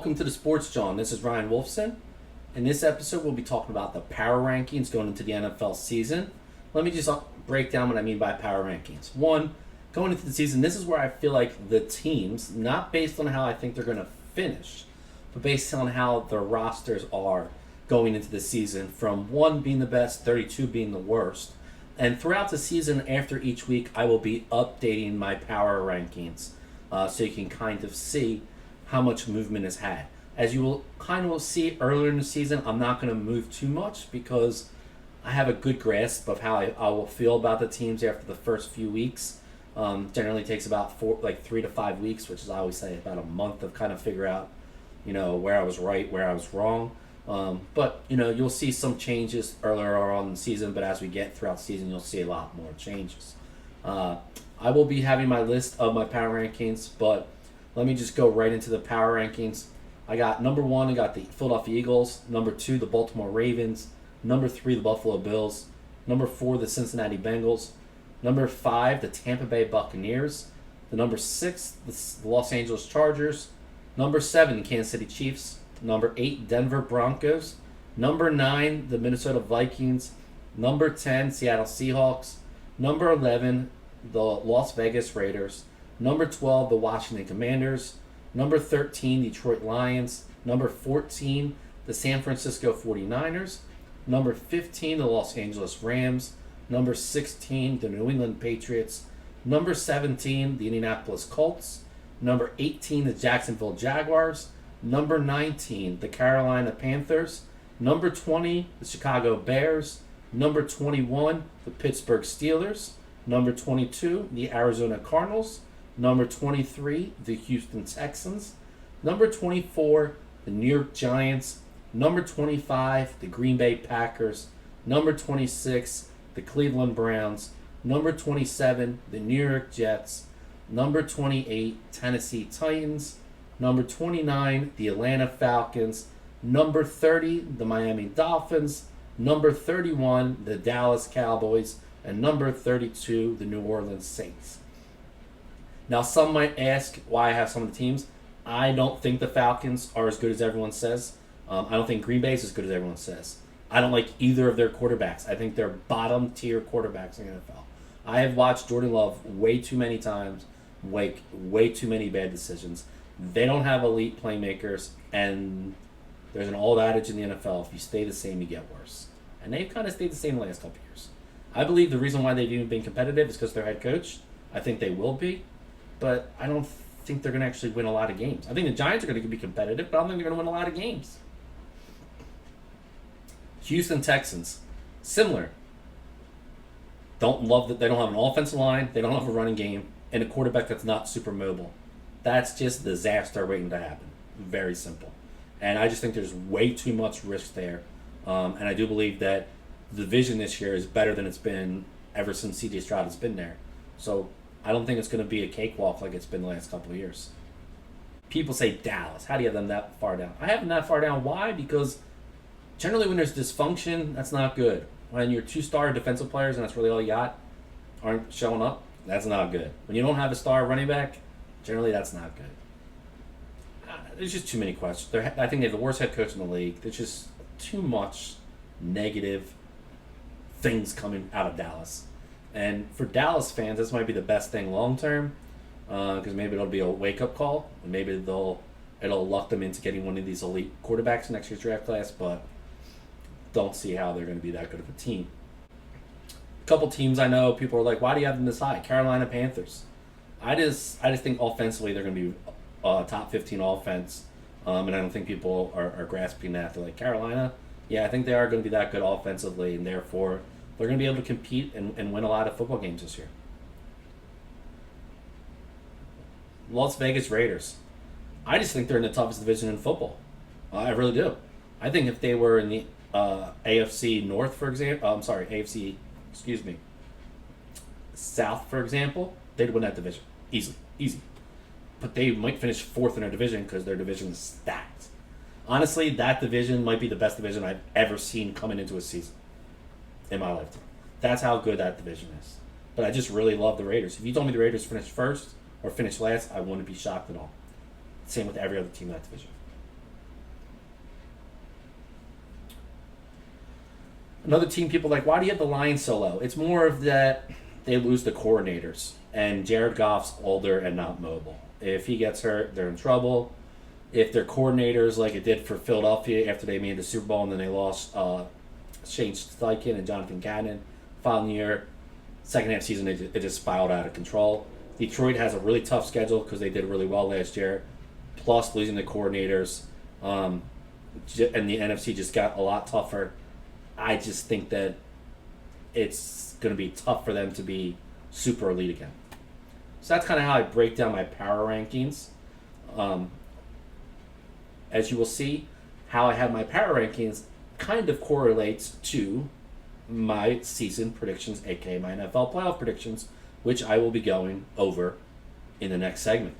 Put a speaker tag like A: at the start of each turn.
A: Welcome to the Sports Jawn. This is Ryan Wolfson. In this episode, we'll be talking about the power rankings going into the NFL season. Let me just break down what I mean by power rankings. One, going into the season, this is where I feel like the teams, not based on how I think they're going to finish, but based on how their rosters are going into the season, from 1 being the best, 32 being the worst. And throughout the season, after each week, I will be updating my power rankings so you can kind of see how much movement has had. As you will kind of see earlier in the season, I'm not going to move too much because I have a good grasp of how I will feel about the teams after the first few weeks. Generally takes about 3 to 5 weeks, which is I always say about a month to kind of figure out, where I was right, where I was wrong. But you'll see some changes earlier on in the season, but as we get throughout the season, you'll see a lot more changes. I will be having my list of my power rankings, but let me just go right into the power rankings. I got number 1, I got the Philadelphia Eagles. Number 2, the Baltimore Ravens. Number 3, the Buffalo Bills. Number 4, the Cincinnati Bengals. Number 5, the Tampa Bay Buccaneers. The number 6, the Los Angeles Chargers. Number 7, the Kansas City Chiefs. Number 8, Denver Broncos. Number 9, the Minnesota Vikings. Number 10, Seattle Seahawks. Number 11, the Las Vegas Raiders. Number 12, the Washington Commanders. Number 13, Detroit Lions. Number 14, the San Francisco 49ers. Number 15, the Los Angeles Rams. Number 16, the New England Patriots. Number 17, the Indianapolis Colts. Number 18, the Jacksonville Jaguars. Number 19, the Carolina Panthers. Number 20, the Chicago Bears. Number 21, the Pittsburgh Steelers. Number 22, the Arizona Cardinals. Number 23, the Houston Texans. Number 24, the New York Giants. Number 25, the Green Bay Packers. Number 26, the Cleveland Browns. Number 27, the New York Jets. Number 28, Tennessee Titans. Number 29, the Atlanta Falcons. Number 30, the Miami Dolphins. Number 31, the Dallas Cowboys. And number 32, the New Orleans Saints. Now, some might ask why I have some of the teams. I don't think the Falcons are as good as everyone says. I don't think Green Bay is as good as everyone says. I don't like either of their quarterbacks. I think they're bottom-tier quarterbacks in the NFL. I have watched Jordan Love way too many times make way too many bad decisions. They don't have elite playmakers, and there's an old adage in the NFL, if you stay the same, you get worse. And they've kind of stayed the same the last couple of years. I believe the reason why they've even been competitive is because their head coach. I think they will be. But I don't think they're going to actually win a lot of games. I think the Giants are going to be competitive, but I don't think they're going to win a lot of games. Houston Texans, similar. Don't love that they don't have an offensive line, they don't have a running game, and a quarterback that's not super mobile. That's just disaster waiting to happen. Very simple. And I just think there's way too much risk there. And I do believe that the division this year is better than it's been ever since C.J. Stroud has been there. So I don't think it's going to be a cakewalk like it's been the last couple of years. People say Dallas. How do you have them that far down? I have them that far down. Why? Because generally when there's dysfunction, that's not good. When your 2-star defensive players, and that's really all you got, aren't showing up, that's not good. When you don't have a star running back, generally that's not good. There's just too many questions. I think they have the worst head coach in the league. There's just too much negative things coming out of Dallas. And for Dallas fans, this might be the best thing long term, because maybe it'll be a wake up call, and maybe it'll luck them into getting one of these elite quarterbacks in next year's draft class. But don't see how they're going to be that good of a team. A couple teams I know people are like, why do you have them this high? Carolina Panthers. I just think offensively they're going to be top 15 offense, and I don't think people are grasping that. They're like, Carolina, yeah, I think they are going to be that good offensively, and therefore they're going to be able to compete and win a lot of football games this year. Las Vegas Raiders. I just think they're in the toughest division in football. I really do. I think if they were in the AFC North, for example, South, for example, they'd win that division. Easy. But they might finish 4th in their division because their division is stacked. Honestly, that division might be the best division I've ever seen coming into a season in my lifetime. That's how good that division is. But I just really love the Raiders. If you told me the Raiders finished first or finished last, I wouldn't be shocked at all. Same with every other team in that division. Another team people are like, why do you have the Lions so low? It's more of that they lose the coordinators, and Jared Goff's older and not mobile. If he gets hurt, they're in trouble. If their coordinators, like it did for Philadelphia after they made the Super Bowl and then they lost Shane Steichen and Jonathan Gannon, following year, second half season, it just spiraled out of control. Detroit has a really tough schedule because they did really well last year, plus losing the coordinators, and the NFC just got a lot tougher. I just think that it's going to be tough for them to be super elite again. So that's kind of how I break down my power rankings. As you will see, how I have my power rankings kind of correlates to my season predictions, aka my NFL playoff predictions, which I will be going over in the next segment.